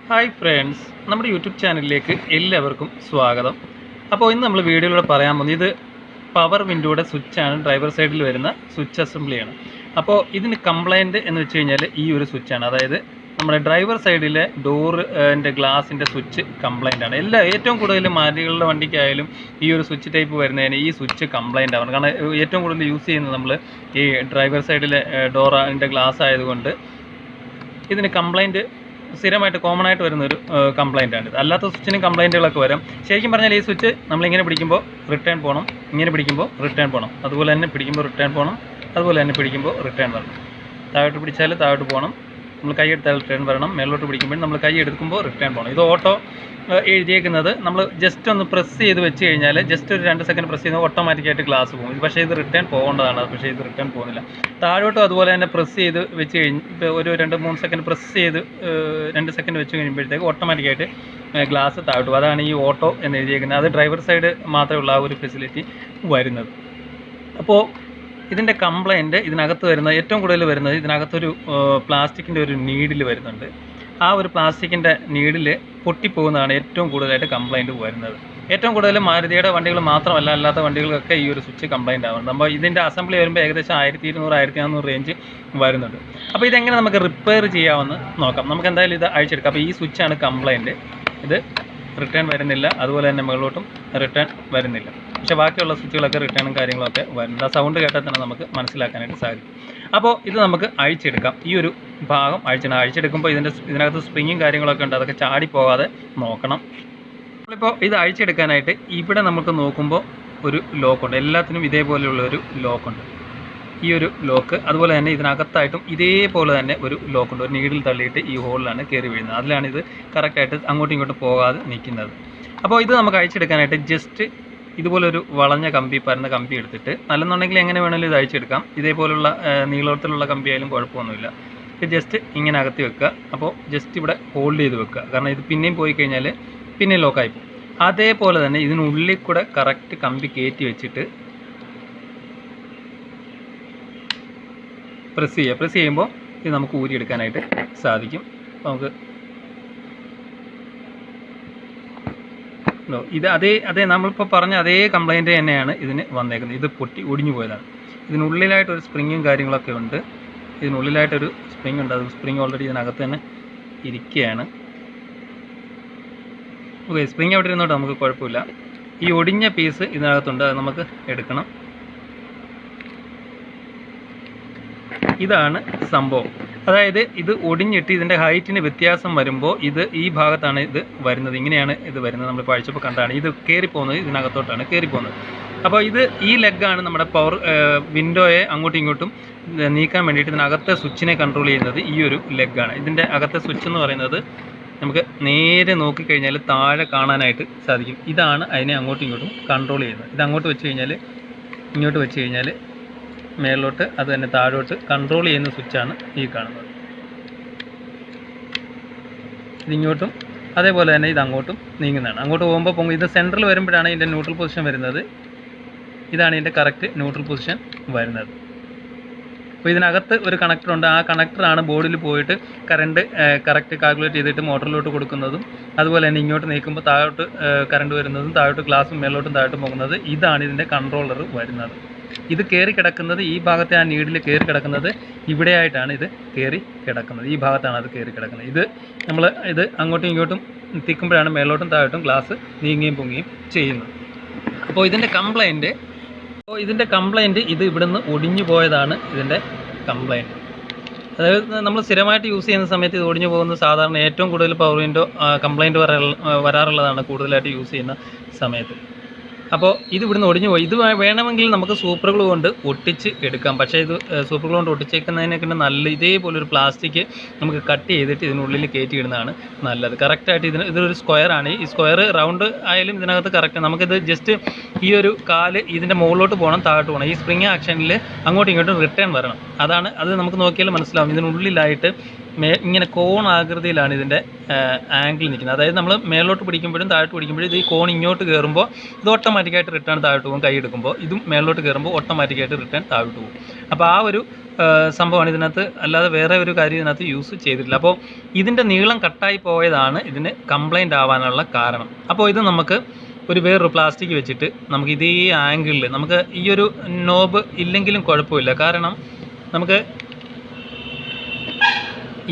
Hi friends, നമ്മുടെ YouTube ചാനലിലേക്ക് എല്ലാവർക്കും സ്വാഗതം. അപ്പോൾ ഇന്ന് നമ്മൾ വീഡിയോയിലൂടെ പറയാൻ പോകുന്നത് ഇത് പവർ വിൻഡോയുടെ സ്വിച്ചാണ്. ഡ്രൈവർ സൈഡിൽ വരുന്ന സ്വിച്ച് അസംബ്ലിയാണ്. അപ്പോൾ ഇതിന് കംപ്ലൈൻറ്റ് എന്ന് വെച്ച് കഴിഞ്ഞാൽ ഈ ഒരു സ്വിച്ചാണ്. അതായത് നമ്മുടെ ഡ്രൈവർ സൈഡിലെ ഡോറിൻ്റെ ഗ്ലാസിൻ്റെ സ്വിച്ച് കംപ്ലൈൻ്റ് ആണ്. ഏറ്റവും കൂടുതൽ മാരുതികളുടെ വണ്ടിക്കായാലും ഈ ഒരു സ്വിച്ച് ടൈപ്പ് വരുന്നതിന് ഈ സ്വിച്ച് കംപ്ലൈൻ്റ് ആവണം. കാരണം ഏറ്റവും കൂടുതൽ യൂസ് ചെയ്യുന്നത് നമ്മൾ ഈ ഡ്രൈവർ സൈഡിലെ ഡോറിൻ്റെ ഗ്ലാസ് ആയതുകൊണ്ട് ഇതിന് കംപ്ലൈൻറ്റ് സ്ഥിരമായിട്ട് കോമൺ ആയിട്ട് വരുന്നൊരു കംപ്ലൈൻ്റ് ആണ്. അല്ലാത്ത സ്വിച്ചിനും കംപ്ലൈൻറ്റുകളൊക്കെ വരും. ശരിക്കും പറഞ്ഞാൽ ഈ സ്വിച്ച് നമ്മളിങ്ങനെ പിടിക്കുമ്പോൾ റിട്ടേൺ പോകണം, ഇങ്ങനെ പിടിക്കുമ്പോൾ റിട്ടേൺ പോകണം, അതുപോലെ തന്നെ പിടിക്കുമ്പോൾ റിട്ടേൺ പോകണം, അതുപോലെ തന്നെ പിടിക്കുമ്പോൾ റിട്ടേൺ വരണം. താഴോട്ട് പിടിച്ചാൽ താഴോട്ട് പോകണം, നമ്മൾ കൈ എടുത്താൽ റിട്ടേൺ വരണം, മേലോട്ട് പിടിക്കുമ്പോൾ നമ്മൾ കൈ എടുക്കുമ്പോൾ റിട്ടേൺ പോകണം. ഇത് ഓട്ടോ എഴുതിയേക്കുന്നത് നമ്മൾ ജസ്റ്റ് ഒന്ന് പ്രസ് ചെയ്ത് വെച്ച് കഴിഞ്ഞാൽ ജസ്റ്റ് ഒരു 2 സെക്കൻഡ് പ്രസ് ചെയ്യുമ്പോൾ ഓട്ടോമാറ്റിക്കായിട്ട് ഗ്ലാസ് പോകും. പക്ഷേ ഇത് റിട്ടേൺ പോകേണ്ടതാണ്, പക്ഷേ ഇത് റിട്ടേൺ പോകുന്നില്ല. താഴോട്ടും അതുപോലെ തന്നെ പ്രസ് ചെയ്ത് വെച്ച് കഴിഞ്ഞ് ഇപ്പോൾ ഒരു 2-3 സെക്കൻഡ് പ്രസ് ചെയ്ത് 2 സെക്കൻഡ് വെച്ച് കഴിയുമ്പോഴത്തേക്ക് ഓട്ടോമാറ്റിക്കായിട്ട് ഗ്ലാസ് താഴോട്ട് പോകും. അതാണ് ഈ ഓട്ടോ എന്ന് എഴുതിയേക്കുന്നത്. അത് ഡ്രൈവർ സൈഡ് മാത്രമേ ഉള്ള ആ ഒരു ഫെസിലിറ്റി വരുന്നത്. അപ്പോൾ ഇതിൻ്റെ കംപ്ലൈൻറ്റ് ഇതിനകത്ത് വരുന്നത് ഏറ്റവും കൂടുതൽ വരുന്നത് ഇതിനകത്തൊരു പ്ലാസ്റ്റിക്കിൻ്റെ ഒരു നീഡിൽ വരുന്നുണ്ട്. ആ ഒരു പ്ലാസ്റ്റിക്കിൻ്റെ നീഡിൽ പൊട്ടിപ്പോകുന്നതാണ് ഏറ്റവും കൂടുതലായിട്ട് കംപ്ലൈൻറ്റ് വരുന്നത്. ഏറ്റവും കൂടുതൽ മാരുതിയുടെ വണ്ടികൾ മാത്രമല്ല, അല്ലാത്ത വണ്ടികൾക്കൊക്കെ ഈ ഒരു സ്വിച്ച് കംപ്ലൈൻറ്റ് ആവുന്നത്. നമ്മൾ ഇതിൻ്റെ അസംബ്ലി വരുമ്പോൾ ഏകദേശം 1200-1400 റേഞ്ച് വരുന്നുണ്ട്. അപ്പോൾ ഇതെങ്ങനെ നമുക്ക് റിപ്പയർ ചെയ്യാമെന്ന് നോക്കാം. നമുക്ക് എന്തായാലും ഇത് അഴിച്ചെടുക്കാം. അപ്പോൾ ഈ സ്വിച്ചാണ് കംപ്ലൈൻറ്റ്. ഇത് റിട്ടേൺ വരുന്നില്ല, അതുപോലെ തന്നെ മുകളിലോട്ടും റിട്ടേൺ വരുന്നില്ല. പക്ഷേ ബാക്കിയുള്ള സ്വിച്ചുകളൊക്കെ റിട്ടേണും കാര്യങ്ങളൊക്കെ വരുന്നുണ്ട്. ആ സൗണ്ട് കേട്ടാൽ തന്നെ നമുക്ക് മനസ്സിലാക്കാനായിട്ട് സാധിക്കും. അപ്പോൾ ഇത് നമുക്ക് അഴിച്ചെടുക്കാം. ഈ ഒരു ഭാഗം അഴിച്ചെടുക്കുമ്പോൾ ഇതിനകത്ത് സ്പ്രിങ്ങും കാര്യങ്ങളൊക്കെ ഉണ്ട്. അതൊക്കെ ചാടിപ്പോകാതെ നോക്കണം. നമ്മളിപ്പോൾ ഇത് അഴിച്ചെടുക്കാനായിട്ട് ഇവിടെ നമുക്ക് നോക്കുമ്പോൾ ഒരു ലോക്കുണ്ട്. എല്ലാത്തിനും ഇതേപോലെയുള്ള ഒരു ലോക്കുണ്ട്. ഈ ഒരു ലോക്ക്, അതുപോലെ തന്നെ ഇതിനകത്തായിട്ടും ഇതേപോലെ തന്നെ ഒരു ലോക്കുണ്ട്. ഒരു നീഡിൽ തള്ളിയിട്ട് ഈ ഹോളിലാണ് കയറി വീഴുന്നത്. അതിലാണ് ഇത് കറക്റ്റായിട്ട് അങ്ങോട്ടും ഇങ്ങോട്ടും പോകാതെ നിൽക്കുന്നത്. അപ്പോൾ ഇത് നമുക്ക് അഴിച്ചെടുക്കാനായിട്ട് ജസ്റ്റ് ഇതുപോലൊരു വളഞ്ഞ കമ്പി, പരന്ന കമ്പി എടുത്തിട്ട്, നല്ലെന്നുണ്ടെങ്കിൽ എങ്ങനെ വേണമെങ്കിലും ഇത് അഴിച്ചെടുക്കാം. ഇതേപോലുള്ള നീളത്തിലുള്ള കമ്പി ആയാലും കുഴപ്പമൊന്നുമില്ല. ഇത് ജസ്റ്റ് ഇങ്ങനെ അകത്തി വെക്കുക. അപ്പോൾ ജസ്റ്റ് ഇവിടെ ഹോൾഡ് ചെയ്ത് വെക്കുക. കാരണം ഇത് പിന്നെയും പോയി കഴിഞ്ഞാൽ പിന്നെ ലോക്കായി പോകും. അതേപോലെ തന്നെ ഇതിനുള്ളിൽ കൂടെ കറക്റ്റ് കമ്പി കയറ്റി വെച്ചിട്ട് പ്രസ് ചെയ്യുമ്പോൾ ഇത് നമുക്ക് ഊരിയെടുക്കാനായിട്ട് സാധിക്കും. നമുക്ക് ഇത് അതേ നമ്മളിപ്പോൾ പറഞ്ഞ അതേ കംപ്ലൈൻറ്റ് തന്നെയാണ് ഇതിന് വന്നേക്കുന്നത്. ഇത് പൊട്ടി ഒടിഞ്ഞു പോയതാണ്. ഇതിനുള്ളിലായിട്ടൊരു സ്പ്രിങ്ങും കാര്യങ്ങളൊക്കെ ഉണ്ട്. ഇതിനുള്ളിലായിട്ടൊരു സ്പ്രിങ് ഉണ്ട്. അത് സ്പ്രിങ് ഓൾറെഡി ഇതിനകത്ത് തന്നെ ഇരിക്കുകയാണ്. ഓക്കെ, സ്പ്രിങ് അവിടെ ഇരുന്നോട്ട് നമുക്ക് കുഴപ്പമില്ല. ഈ ഒടിഞ്ഞ പീസ് ഇതിനകത്തുണ്ട്, അത് നമുക്ക് എടുക്കണം. ഇതാണ് സംഭവം. അതായത് ഇത് ഒടിഞ്ഞിട്ട് ഇതിൻ്റെ ഹൈറ്റിന് വ്യത്യാസം വരുമ്പോൾ ഈ ഭാഗത്താണ് ഇത് വരുന്നത്. ഇങ്ങനെയാണ് ഇത് വരുന്നത്. നമ്മൾ പഠിച്ചപ്പോൾ കണ്ടാണ് ഇത് കയറിപ്പോകുന്നത്. ഇതിനകത്തോട്ടാണ് കയറിപ്പോകുന്നത്. അപ്പോൾ ഈ ലെഗാണ് നമ്മുടെ പവർ വിൻഡോയെ അങ്ങോട്ടും ഇങ്ങോട്ടും നീക്കാൻ വേണ്ടിയിട്ട് ഇതിനകത്തെ സ്വിച്ചിനെ കൺട്രോൾ ചെയ്യുന്നത് ഈ ഒരു ലെഗാണ്. ഇതിൻ്റെ അകത്തെ സ്വിച്ച് എന്ന് പറയുന്നത് നമുക്ക് നേരെ നോക്കിക്കഴിഞ്ഞാൽ താഴെ കാണാനായിട്ട് സാധിക്കും. ഇതാണ് അതിനെ അങ്ങോട്ടും ഇങ്ങോട്ടും കൺട്രോൾ ചെയ്യുന്നത്. ഇത് അങ്ങോട്ട് വെച്ച് കഴിഞ്ഞാൽ, ഇങ്ങോട്ട് വെച്ച് കഴിഞ്ഞാൽ മേലോട്ട്, അത് തന്നെ താഴോട്ട് കൺട്രോൾ ചെയ്യുന്ന സ്വിച്ചാണ് ഈ കാണുന്നത്. ഇതിങ്ങോട്ടും അതേപോലെ തന്നെ ഇത് അങ്ങോട്ടും നീങ്ങുന്നതാണ്. അങ്ങോട്ട് പോകുമ്പോൾ പൊങ്ങും. ഇത് സെൻട്രൽ വരുമ്പോഴാണ് ഇതിൻ്റെ ന്യൂട്രൽ പൊസിഷൻ വരുന്നത്. ഇതാണ് ഇതിൻ്റെ കറക്റ്റ് ന്യൂട്രൽ പൊസിഷൻ വരുന്നത്. അപ്പോൾ ഇതിനകത്ത് ഒരു കണക്ടറുണ്ട്. ആ കണക്ടറാണ് ബോർഡിൽ പോയിട്ട് കറണ്ട് കറക്റ്റ് കാൽക്കുലേറ്റ് ചെയ്തിട്ട് മോട്ടറിലോട്ട് കൊടുക്കുന്നതും, അതുപോലെ തന്നെ ഇങ്ങോട്ട് നീക്കുമ്പോൾ താഴോട്ട് കറണ്ട് വരുന്നതും, താഴോട്ട് ഗ്ലാസും മേലോട്ടും താഴോട്ട് പോകുന്നത്. ഇതാണ് ഇതിൻ്റെ കൺട്രോളർ വരുന്നത്. ഇത് കയറി കിടക്കുന്നത് ഈ ഭാഗത്തെ, ആ നീഡിൽ കയറി കിടക്കുന്നത് ഇവിടെയായിട്ടാണ് ഇത് കയറി കിടക്കുന്നത്. ഈ ഭാഗത്താണ് അത് കയറി കിടക്കുന്നത്. ഇത് അങ്ങോട്ടും ഇങ്ങോട്ടും തിക്കുമ്പോഴാണ് മേലോട്ടും താഴോട്ടും ഗ്ലാസ് നീങ്ങുകയും പൊങ്ങുകയും ചെയ്യുന്നത്. അപ്പോൾ ഇതിൻ്റെ കംപ്ലൈൻറ്റ് ഇത് ഇവിടുന്ന് ഒടിഞ്ഞു പോയതാണ് ഇതിൻ്റെ കംപ്ലൈൻറ്റ്. അതായത് നമ്മൾ സ്ഥിരമായിട്ട് യൂസ് ചെയ്യുന്ന സമയത്ത് ഇത് ഒടിഞ്ഞു പോകുന്നത് സാധാരണ ഏറ്റവും കൂടുതൽ പവർ വിൻഡോ കംപ്ലൈൻറ്റ് വരാറുള്ളതാണ് കൂടുതലായിട്ട് യൂസ് ചെയ്യുന്ന സമയത്ത്. അപ്പോൾ ഇത് ഇവിടുന്ന് ഒടിഞ്ഞു പോയി. ഇത് വേണമെങ്കിൽ നമുക്ക് സൂപ്പർ ഗ്ലൂ കൊണ്ട് ഒട്ടിച്ച് എടുക്കാം. പക്ഷേ ഇത് സൂപ്പർ ഗ്ലൂ കൊണ്ട് ഒട്ടിച്ചേക്കുന്നതിനൊക്കെ നല്ല ഇതേപോലൊരു പ്ലാസ്റ്റിക് നമുക്ക് കട്ട് ചെയ്തിട്ട് ഇതിനുള്ളിൽ കയറ്റി ഇടുന്നതാണ് നല്ലത്. കറക്റ്റായിട്ട് ഇതൊരു സ്ക്വയറാണ്. ഈ സ്ക്വയർ റൗണ്ട് ആയാലും ഇതിനകത്ത് കറക്റ്റ്. നമുക്കിത് ജസ്റ്റ് ഈ ഒരു കാല് ഇതിൻ്റെ മുകളിലോട്ട് പോകണം, താഴോട്ട് പോകണം. ഈ സ്പ്രിങ് ആക്ഷനിൽ അങ്ങോട്ടും ഇങ്ങോട്ടും റിട്ടേൺ വരണം. അത് നമുക്ക് നോക്കിയാൽ മനസ്സിലാവും. ഇതിനുള്ളിലായിട്ട് ഇങ്ങനെ കോൺ ആകൃതിയിലാണ് ഇതിൻ്റെ ആംഗിൾ നിൽക്കുന്നത്. അതായത് നമ്മൾ മേലോട്ട് പിടിക്കുമ്പോഴും താഴോട്ട് പിടിക്കുമ്പോഴും ഇത് ഈ കോൺ ഇങ്ങോട്ട് കയറുമ്പോൾ ഇത് ഓട്ടോമാറ്റിക്കായിട്ട് റിട്ടേൺ താഴോട്ട് പോകും. കൈ എടുക്കുമ്പോൾ ഇതും മേലോട്ട് കയറുമ്പോൾ ഓട്ടോമാറ്റിക്കായിട്ട് റിട്ടേൺ താഴോട്ട് പോകും. അപ്പോൾ ആ ഒരു സംഭവമാണ് ഇതിനകത്ത്, അല്ലാതെ വേറെ ഒരു കാര്യം ഇതിനകത്ത് യൂസ് ചെയ്തിട്ടില്ല. അപ്പോൾ ഇതിൻ്റെ നീളം കട്ടായി പോയതാണ് ഇതിന് കംപ്ലൈൻ്റ് ആവാനുള്ള കാരണം. അപ്പോൾ ഇത് നമുക്ക് ഒരു വേറൊരു പ്ലാസ്റ്റിക് വെച്ചിട്ട് നമുക്ക് ഇതേ ആംഗിളിൽ നമുക്ക് ഈ ഒരു നോബ് ഇല്ലെങ്കിലും കുഴപ്പമില്ല. കാരണം നമുക്ക്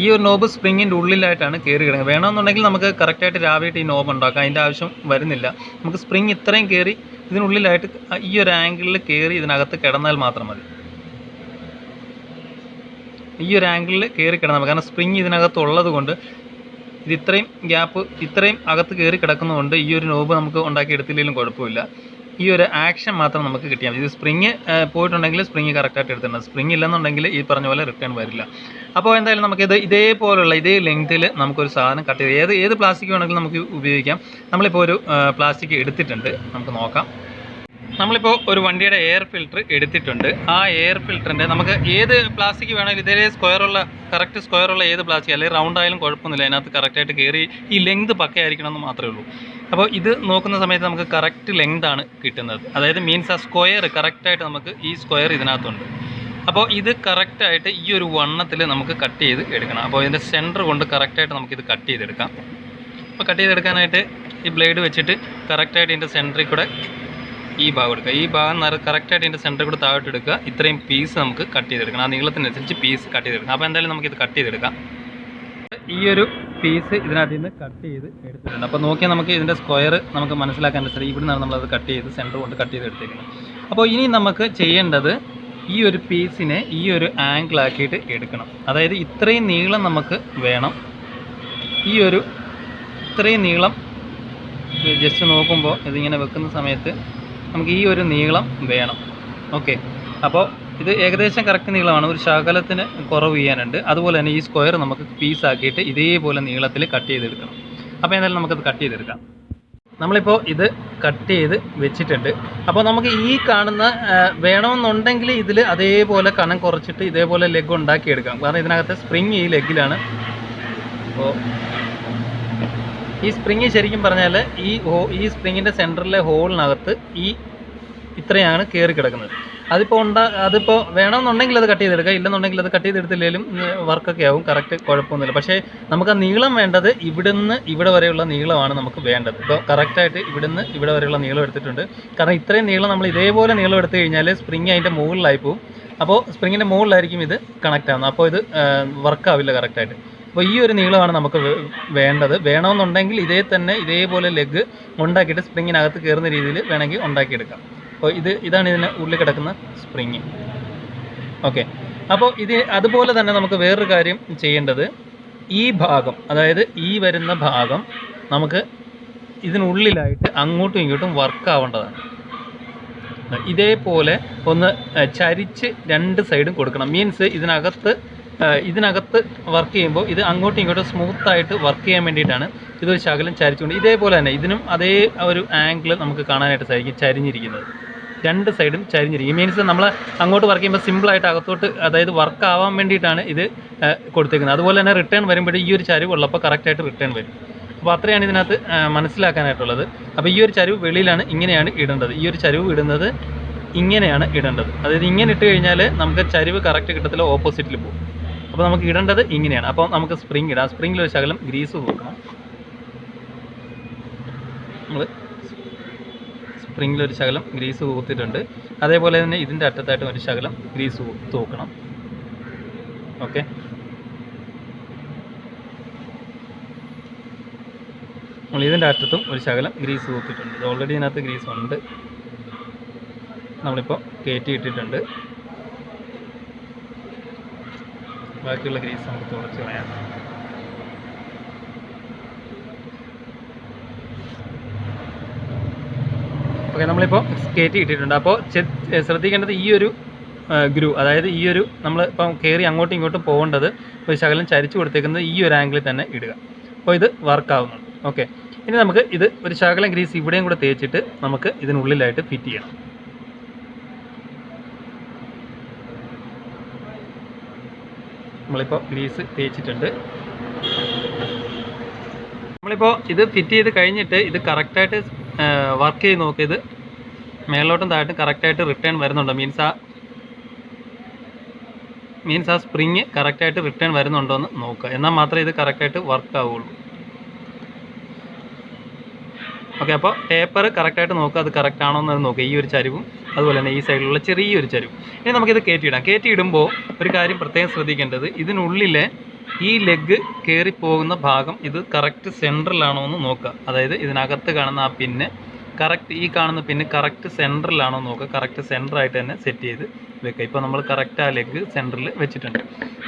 ഈ ഒരു നോബ് സ്പ്രിങ്ങിൻ്റെ ഉള്ളിലായിട്ടാണ് കയറി കിടക്കുന്നത്. വേണമെന്നുണ്ടെങ്കിൽ നമുക്ക് കറക്റ്റായിട്ട് രാവിലെ ഈ നോബ് ഉണ്ടാക്കാം, അതിൻ്റെ ആവശ്യം വരുന്നില്ല. നമുക്ക് സ്പ്രിങ് ഇത്രയും കയറി ഇതിനുള്ളിലായിട്ട് ഈ ഒരു ആംഗിളിൽ കയറി ഇതിനകത്ത് കിടന്നാൽ മാത്രം മതി. ഈ ഒരു ആംഗിളിൽ കയറി കിടന്നാൽ മതി. കാരണം സ്പ്രിങ് ഇതിനകത്ത് ഉള്ളത് കൊണ്ട് ഇത് ഇത്രയും ഗ്യാപ്പ് ഇത്രയും അകത്ത് കയറി കിടക്കുന്നതുകൊണ്ട് ഈ ഒരു നോബ് നമുക്ക് ഉണ്ടാക്കിയെടുത്തില്ലെങ്കിലും കുഴപ്പമില്ല. ഈ ഒരു ആക്ഷൻ മാത്രം നമുക്ക് കിട്ടിയാൽ മതി. ഇത് സ്പ്രിങ് പോയിട്ടുണ്ടെങ്കിൽ സ്പ്രിങ് കറക്റ്റായിട്ട് എടുത്തിട്ടുണ്ട്. സ്പ്രിങ് ഇല്ലെന്നുണ്ടെങ്കിൽ ഈ പറഞ്ഞ പോലെ റിട്ടേൺ വരില്ല. അപ്പോൾ എന്തായാലും നമുക്കിത് ഇതേപോലുള്ള ഇതേ ലെങ്ത്തിൽ നമുക്കൊരു സാധനം കട്ട് ചെയ്ത് ഏത് പ്ലാസ്റ്റിക് വേണമെങ്കിലും നമുക്ക് ഉപയോഗിക്കാം. നമ്മളിപ്പോൾ ഒരു പ്ലാസ്റ്റിക് എടുത്തിട്ടുണ്ട്, നമുക്ക് നോക്കാം. നമ്മളിപ്പോൾ ഒരു വണ്ടിയുടെ എയർ ഫിൽറ്റർ എടുത്തിട്ടുണ്ട്. ആ എയർ ഫിൽറ്ററിൻ്റെ നമുക്ക് ഏത് പ്ലാസ്റ്റിക് വേണമെങ്കിലും ഇതേ കറക്റ്റ് സ്ക്വയറുള്ള ഏത് പ്ലാസ്റ്റിക് അല്ലെങ്കിൽ റൗണ്ട് ആയാലും കുഴപ്പമൊന്നുമില്ല. അതിനകത്ത് കറക്റ്റായിട്ട് കയറി ഈ ലെങ്ത് പക്കയായിരിക്കണം എന്ന് മാത്രമേ ഉള്ളൂ. അപ്പോൾ ഇത് നോക്കുന്ന സമയത്ത് നമുക്ക് കറക്റ്റ് ലെങ്താണ് കിട്ടുന്നത്. അതായത് മീൻസ് ആ സ്ക്വയർ കറക്റ്റായിട്ട് നമുക്ക് ഈ സ്ക്വയർ ഇതിനകത്തുണ്ട്. അപ്പോൾ ഇത് കറക്റ്റായിട്ട് ഈ ഒരു വണ്ണത്തിൽ നമുക്ക് കട്ട് ചെയ്ത് എടുക്കണം. അപ്പോൾ ഇതിൻ്റെ സെൻറ്റർ കൊണ്ട് കറക്റ്റായിട്ട് നമുക്കിത് കട്ട് ചെയ്തെടുക്കാം. അപ്പോൾ കട്ട് ചെയ്തെടുക്കാനായിട്ട് ഈ ബ്ലേഡ് വെച്ചിട്ട് കറക്റ്റായിട്ട് ഇതിൻ്റെ സെൻറ്ററിൽ കൂടെ ഈ ഭാഗം എടുക്കുക. ഈ ഭാഗം കറക്റ്റായിട്ട് ഇതിൻ്റെ സെൻറ്ററിൽ കൂടെ താഴോട്ട് എടുക്കുക. ഇത്രയും പീസ് നമുക്ക് കട്ട് ചെയ്തെടുക്കണം. ആ നീളത്തിനനുസരിച്ച് പീസ് കട്ട് ചെയ്തെടുക്കണം. അപ്പോൾ എന്തായാലും നമുക്കിത് കട്ട് ചെയ്തെടുക്കാം. ഈ ഒരു പീസ് ഇതിനകത്ത് നിന്ന് കട്ട് ചെയ്ത് എടുത്തിട്ടുണ്ട്. അപ്പോൾ നോക്കിയാൽ നമുക്ക് ഇതിൻ്റെ സ്ക്വയർ നമുക്ക് മനസ്സിലാക്കാൻ പറ്റും. ഇവിടെ നിന്നാണ് നമ്മളത് കട്ട് ചെയ്ത് സെൻറ്റർ കൊണ്ട് കട്ട് ചെയ്ത് എടുത്തേക്കുന്നത്. അപ്പോൾ ഇനി നമുക്ക് ചെയ്യേണ്ടത് ഈ ഒരു പീസിനെ ഈ ഒരു ആംഗിളാക്കിയിട്ട് എടുക്കണം. അതായത് ഇത്രയും നീളം നമുക്ക് വേണം. ഈ ഒരു ഇത്രയും നീളം ജസ്റ്റ് നോക്കുമ്പോൾ ഇതിങ്ങനെ വെക്കുന്ന സമയത്ത് നമുക്ക് ഈ ഒരു നീളം വേണം. ഓക്കെ, അപ്പോൾ ഇത് ഏകദേശം കറക്റ്റ് നീളമാണ്. ഒരു ശകലത്തിന് കുറവ് ചെയ്യാനുണ്ട്. അതുപോലെ തന്നെ ഈ സ്ക്വയർ നമുക്ക് പീസാക്കിയിട്ട് ഇതേപോലെ നീളത്തിൽ കട്ട് ചെയ്തെടുക്കണം. അപ്പോൾ എന്തായാലും നമുക്കത് കട്ട് ചെയ്തെടുക്കാം. നമ്മളിപ്പോൾ ഇത് കട്ട് ചെയ്ത് വെച്ചിട്ടുണ്ട്. അപ്പോൾ നമുക്ക് ഈ കാണുന്ന വേണമെന്നുണ്ടെങ്കിൽ ഇതിൽ അതേപോലെ കനം കുറച്ചിട്ട് ഇതേപോലെ ലെഗ് ഉണ്ടാക്കിയെടുക്കാം. കാരണം ഇതിനകത്ത് സ്പ്രിങ് ഈ ലെഗിലാണ്. അപ്പോൾ ഈ സ്പ്രിങ് ശരിക്കും പറഞ്ഞാൽ ഈ സ്പ്രിങ്ങിൻ്റെ സെൻറ്ററിലെ ഹോളിനകത്ത് ഇത്രയാണ് കയറി കിടക്കുന്നത്. അതിപ്പോൾ വേണമെന്നുണ്ടെങ്കിൽ അത് കട്ട് ചെയ്തെടുക്കുക, ഇല്ലെന്നുണ്ടെങ്കിൽ അത് കട്ട് ചെയ്തെടുത്തില്ലെങ്കിലും വർക്കൊക്കെ ആവും, കറക്റ്റ് കുഴപ്പമൊന്നുമില്ല. പക്ഷേ നമുക്ക് ആ നീളം വേണ്ടത് ഇവിടുന്ന് ഇവിടെ വരെയുള്ള നീളമാണ് നമുക്ക് വേണ്ടത്. ഇപ്പോൾ കറക്റ്റായിട്ട് ഇവിടുന്ന് ഇവിടെ വരെയുള്ള നീളം എടുത്തിട്ടുണ്ട്. കാരണം ഇത്രയും നീളം നമ്മൾ ഇതേപോലെ നീളം എടുത്തു കഴിഞ്ഞാൽ സ്പ്രിങ് അതിൻ്റെ മുകളിലായി പോവും. അപ്പോൾ സ്പ്രിങ്ങിൻ്റെ മുകളിലായിരിക്കും ഇത് കണക്റ്റ് ആവുന്നത്. അപ്പോൾ ഇത് വർക്കാവില്ല കറക്റ്റായിട്ട്. അപ്പോൾ ഈ ഒരു നീളമാണ് നമുക്ക് വേണ്ടത്. വേണമെന്നുണ്ടെങ്കിൽ ഇതേപോലെ ലെഗ് ഉണ്ടാക്കിയിട്ട് സ്പ്രിങ്ങിനകത്ത് കയറുന്ന രീതിയിൽ വേണമെങ്കിൽ ഉണ്ടാക്കിയെടുക്കാം. അപ്പോൾ ഇതാണ് ഇതിന് ഉള്ളിൽ കിടക്കുന്ന സ്പ്രിങ്. ഓക്കെ, അപ്പോൾ അതുപോലെ തന്നെ നമുക്ക് വേറൊരു കാര്യം ചെയ്യേണ്ടത്, ഈ ഭാഗം അതായത് ഈ വരുന്ന ഭാഗം നമുക്ക് ഇതിനുള്ളിലായിട്ട് അങ്ങോട്ടും ഇങ്ങോട്ടും വർക്ക് ആവേണ്ടതാണ്. ഇതേപോലെ ഒന്ന് ചരിച്ച് രണ്ട് സൈഡും കൊടുക്കണം. മീൻസ് ഇതിനകത്ത് വർക്ക് ചെയ്യുമ്പോൾ ഇത് അങ്ങോട്ടും ഇങ്ങോട്ടും സ്മൂത്തായിട്ട് വർക്ക് ചെയ്യാൻ വേണ്ടിയിട്ടാണ് ഇതൊരു ശകലം ചരിച്ചുകൊണ്ട്. ഇതേപോലെ തന്നെ ഇതിനും അതേ ഒരു ആംഗിൾ നമുക്ക് കാണാനായിട്ട് സാധിക്കും, ചരിഞ്ഞിരിക്കുന്നത്. രണ്ട് സൈഡും ചരിഞ്ഞിരിക്കും. മീൻസ് നമ്മൾ അങ്ങോട്ട് വർക്ക് ചെയ്യുമ്പോൾ സിമ്പിളായിട്ട് അകത്തോട്ട്, അതായത് വർക്ക് ആവാൻ വേണ്ടിയിട്ടാണ് ഇത് കൊടുത്തേക്കുന്നത്. അതുപോലെ തന്നെ റിട്ടേൺ വരുമ്പോൾ ഈ ഒരു ചരിവുള്ളപ്പോൾ കറക്റ്റായിട്ട് റിട്ടേൺ വരും. അപ്പോൾ അത്രയാണ് ഇതിനകത്ത് മനസ്സിലാക്കാനായിട്ടുള്ളത്. അപ്പോൾ ഈ ഒരു ചരിവ് വെളിയിലാണ്, ഇങ്ങനെയാണ് ഇടേണ്ടത്. ഈ ഒരു ചരിവ് ഇടുന്നത് ഇങ്ങനെയാണ് ഇടേണ്ടത്. അതായത് ഇങ്ങനെ ഇട്ട് കഴിഞ്ഞാൽ നമുക്ക് ചരിവ് കറക്റ്റ് കിട്ടത്തില്ല, ഓപ്പോസിറ്റിൽ പോകും. അപ്പോൾ നമുക്ക് ഇടേണ്ടത് ഇങ്ങനെയാണ്. അപ്പോൾ നമുക്ക് സ്പ്രിങ് ഇടാം. സ്പ്രിങ്ങിൽ ഒരു ശകലം ഗ്രീസ് തൂക്കണം. നമ്മൾ സ്പ്രിങ്ങിലൊരു ശകലം ഗ്രീസ് തൂത്തിട്ടുണ്ട്. അതേപോലെ തന്നെ ഇതിൻ്റെ അറ്റത്തായിട്ടും ഒരു ശകലം ഗ്രീസ് തൂക്കണം. ഓക്കെ, നമ്മൾ ഇതിൻ്റെ അറ്റത്തും ഒരു ശകലം ഗ്രീസ് തൂത്തിട്ടുണ്ട്. ഇത് ഓൾറെഡി ഇതിനകത്ത് ഗ്രീസ് ഉണ്ട്, നമ്മളിപ്പോൾ കയറ്റി ഇട്ടിട്ടുണ്ട്. ബാക്കിയുള്ള ഗ്രീസ് നമുക്ക് തുടച്ച് കളയാം. ഓക്കെ, നമ്മളിപ്പോൾ കയറ്റി ഇട്ടിട്ടുണ്ട്. അപ്പോൾ ശ്രദ്ധിക്കേണ്ടത് ഈ ഒരു ഗ്രൂ, അതായത് ഈ ഒരു നമ്മൾ ഇപ്പം കയറി അങ്ങോട്ടും ഇങ്ങോട്ടും പോകേണ്ടത് ഒരു ശകലം ചരിച്ചു കൊടുത്തേക്കുന്നത് ഈ ഒരു ആംഗിളിൽ തന്നെ ഇടുക. അപ്പോൾ ഇത് വർക്കാവുന്നുണ്ട്. ഓക്കെ, ഇനി നമുക്ക് ഇത് ഒരു ശകലം ഗ്രീസ് ഇവിടെയും കൂടെ തേച്ചിട്ട് നമുക്ക് ഇതിനുള്ളിലായിട്ട് ഫിറ്റ് ചെയ്യണം. നമ്മളിപ്പോൾ ഗ്രീസ് തേച്ചിട്ടുണ്ട്. നമ്മളിപ്പോൾ ഇത് ഫിറ്റ് ചെയ്ത് കഴിഞ്ഞിട്ട് ഇത് കറക്റ്റായിട്ട് വർക്ക് ചെയ്ത് നോക്കിയത് മേലോട്ടും താഴോട്ടും കറക്റ്റായിട്ട് റിട്ടേൺ വരുന്നുണ്ടോ, മീൻസ് മീൻസ് ആ സ്പ്രിങ് കറക്റ്റായിട്ട് റിട്ടേൺ വരുന്നുണ്ടോ എന്ന് നോക്കുക. എന്നാൽ മാത്രമേ ഇത് കറക്റ്റായിട്ട് വർക്ക് ആവുകയുള്ളൂ. ഓക്കെ, അപ്പോൾ ടേപ്പർ കറക്റ്റായിട്ട് നോക്കുക, അത് കറക്റ്റ് ആണോ എന്ന് നോക്കുക. ഈ ഒരു ചരിവും അതുപോലെ തന്നെ ഈ സൈഡിലുള്ള ചെറിയൊരു ചരിവും. ഇനി നമുക്കിത് കയറ്റിയിടാം. കയറ്റിയിടുമ്പോൾ ഒരു കാര്യം പ്രത്യേകം ശ്രദ്ധിക്കേണ്ടത്, ഇതിനുള്ളിലെ ഈ ലെഗ് കയറിപ്പോകുന്ന ഭാഗം ഇത് കറക്റ്റ് സെൻട്രലാണോ എന്ന് നോക്കുക. അതായത് ഇതിനകത്ത് കാണുന്ന ആ പിന്ന് കറക്റ്റ്, ഈ കാണുന്ന പിന്ന് കറക്റ്റ് സെൻട്രലാണോ നോക്കുക. കറക്റ്റ് സെൻറ്ററായിട്ട് തന്നെ സെറ്റ് ചെയ്ത് വെക്കുക. ഇപ്പോൾ നമ്മൾ കറക്റ്റ് ആ ലെഗ് സെൻറ്ററിൽ വെച്ചിട്ടുണ്ട്.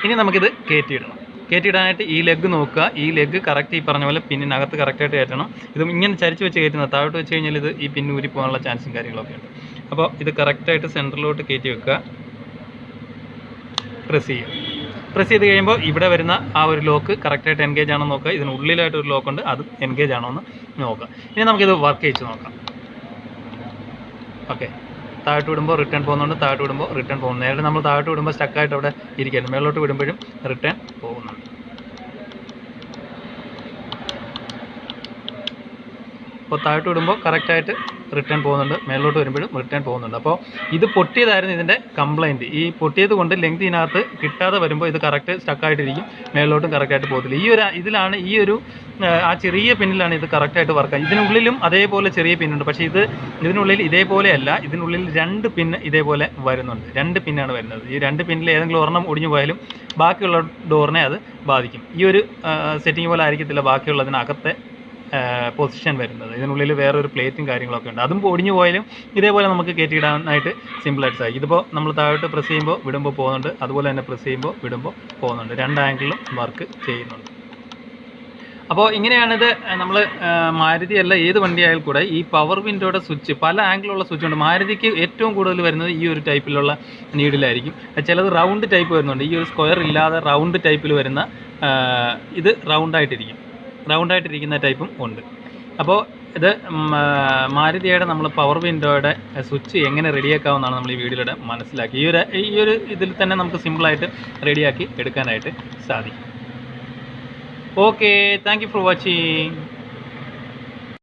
ഇനി നമുക്കിത് കയറ്റിയിടണം. കയറ്റിയിടാനായിട്ട് ഈ ലെഗ് നോക്കുക. ഈ ലെഗ് കറക്റ്റ് ഈ പറഞ്ഞ പോലെ പിന്നിനകത്ത് കറക്റ്റായിട്ട് കയറ്റണം. ഇത് ഇങ്ങനെ ചരിച്ച് വെച്ച് കയറ്റുന്നത്, താഴോട്ട് വെച്ച് കഴിഞ്ഞാൽ ഇത് ഈ പിന്ന് ഊരി പോകാനുള്ള ചാൻസും കാര്യങ്ങളൊക്കെ ഉണ്ട്. അപ്പോൾ ഇത് കറക്റ്റായിട്ട് സെൻറ്ററിലോട്ട് കയറ്റി വെക്കുക. പ്രസ് ചെയ്യുക. പ്രസ് ചെയ്ത് കഴിയുമ്പോൾ ഇവിടെ വരുന്ന ആ ഒരു ലോക്ക് കറക്റ്റായിട്ട് എൻഗേജ് ആണോ നോക്കുക. ഇതിനുള്ളിലായിട്ട് ഒരു ലോക്കുണ്ട്, അത് എൻഗേജ് ആണോ എന്ന് നോക്കുക. ഇനി നമുക്കിത് വർക്ക് ചെയ്ത് നോക്കാം. ഓക്കെ, താഴോട്ട് വിടുമ്പോൾ റിട്ടേൺ പോകുന്നുണ്ട്, താഴോട്ട് വിടുമ്പോൾ റിട്ടേൺ പോകുന്നു. നേരത്തെ നമ്മൾ താഴോട്ട് വിടുമ്പോൾ സ്റ്റക്കായിട്ട് അവിടെ ഇരിക്കുകയായിരുന്നു, മേളിലോട്ട് വിടുമ്പോഴും റിട്ടേൺ പോകുന്നുണ്ട്. അപ്പോൾ താഴോട്ട് വിടുമ്പോൾ കറക്റ്റായിട്ട് റിട്ടേൺ പോകുന്നുണ്ട്, മേളിലോട്ട് വരുമ്പോഴും റിട്ടേൺ പോകുന്നുണ്ട്. അപ്പോൾ ഇത് പൊട്ടിയതായിരുന്നു ഇതിൻ്റെ കംപ്ലയിൻറ്റ്. ഈ പൊട്ടിയത് കൊണ്ട് ലെങ്ത് ഇതിനകത്ത് കിട്ടാതെ വരുമ്പോൾ ഇത് കറക്റ്റ് സ്റ്റക്കായിട്ടിരിക്കും, മേളിലോട്ടും കറക്റ്റായിട്ട് പോകത്തില്ല. ഇതിലാണ് ഈ ഒരു ആ ചെറിയ പിന്നിലാണ് ഇത് കറക്റ്റായിട്ട് വർക്ക്. ഇതിനുള്ളിലും അതേപോലെ ചെറിയ പിന്നുണ്ട്, പക്ഷേ ഇതിനുള്ളിൽ ഇതേപോലെ അല്ല. ഇതിനുള്ളിൽ 2 പിന്ന് ഇതേപോലെ വരുന്നുണ്ട്. 2 പിന്നാണ് വരുന്നത്. ഈ 2 പിന്നിൽ ഏതെങ്കിലും ഒരെണ്ണം ഒടിഞ്ഞു പോയാലും ബാക്കിയുള്ള ഡോറിനെ അത് ബാധിക്കും. ഈ ഒരു സെറ്റിംഗ് പോലെ ആയിരിക്കത്തില്ല ബാക്കിയുള്ളതിനകത്തെ പൊസിഷൻ വരുന്നത്. ഇതിനുള്ളിൽ വേറൊരു പ്ലേറ്റും കാര്യങ്ങളൊക്കെ ഉണ്ട്. അതും ഒടിഞ്ഞു പോയാലും ഇതേപോലെ നമുക്ക് കയറ്റിയിടാനായിട്ട് സിമ്പിളായിട്ട് സാധിക്കും. ഇതിപ്പോൾ നമ്മൾ താഴോട്ട് പ്രസ് ചെയ്യുമ്പോൾ വിടുമ്പോൾ പോകുന്നുണ്ട്, അതുപോലെ തന്നെ പ്രസ് ചെയ്യുമ്പോൾ വിടുമ്പോൾ പോകുന്നുണ്ട്. 2 ആംഗിളിലും വർക്ക് ചെയ്യുന്നുണ്ട്. അപ്പോൾ ഇങ്ങനെയാണിത്. നമ്മൾ മാരുതി അല്ല ഏത് വണ്ടിയായാലും കൂടെ ഈ പവർ വിൻഡോയുടെ സ്വിച്ച് പല ആംഗിളുള്ള സ്വിച്ച് ഉണ്ട്. മാരുതിക്ക് ഏറ്റവും കൂടുതൽ വരുന്നത് ഈ ഒരു ടൈപ്പിലുള്ള നീഡിലായിരിക്കും. ചിലത് റൗണ്ട് ടൈപ്പ് വരുന്നുണ്ട്. ഈ ഒരു സ്ക്വയർ ഇല്ലാതെ റൗണ്ട് ടൈപ്പിൽ വരുന്ന ഇത് റൗണ്ടായിട്ടിരിക്കുന്ന ടൈപ്പും ഉണ്ട്. അപ്പോൾ ഇത് മാരുതിയുടെ നമ്മൾ പവർ വിൻഡോയുടെ സ്വിച്ച് എങ്ങനെ റെഡിയാക്കാമെന്നാണ് നമ്മൾ ഈ വീഡിയോയിലൂടെ മനസ്സിലാക്കി. ഈ ഒരു ഇതിൽ തന്നെ നമുക്ക് സിമ്പിളായിട്ട് റെഡിയാക്കി എടുക്കാനായിട്ട് സാധിക്കും. Okay, thank you for watching.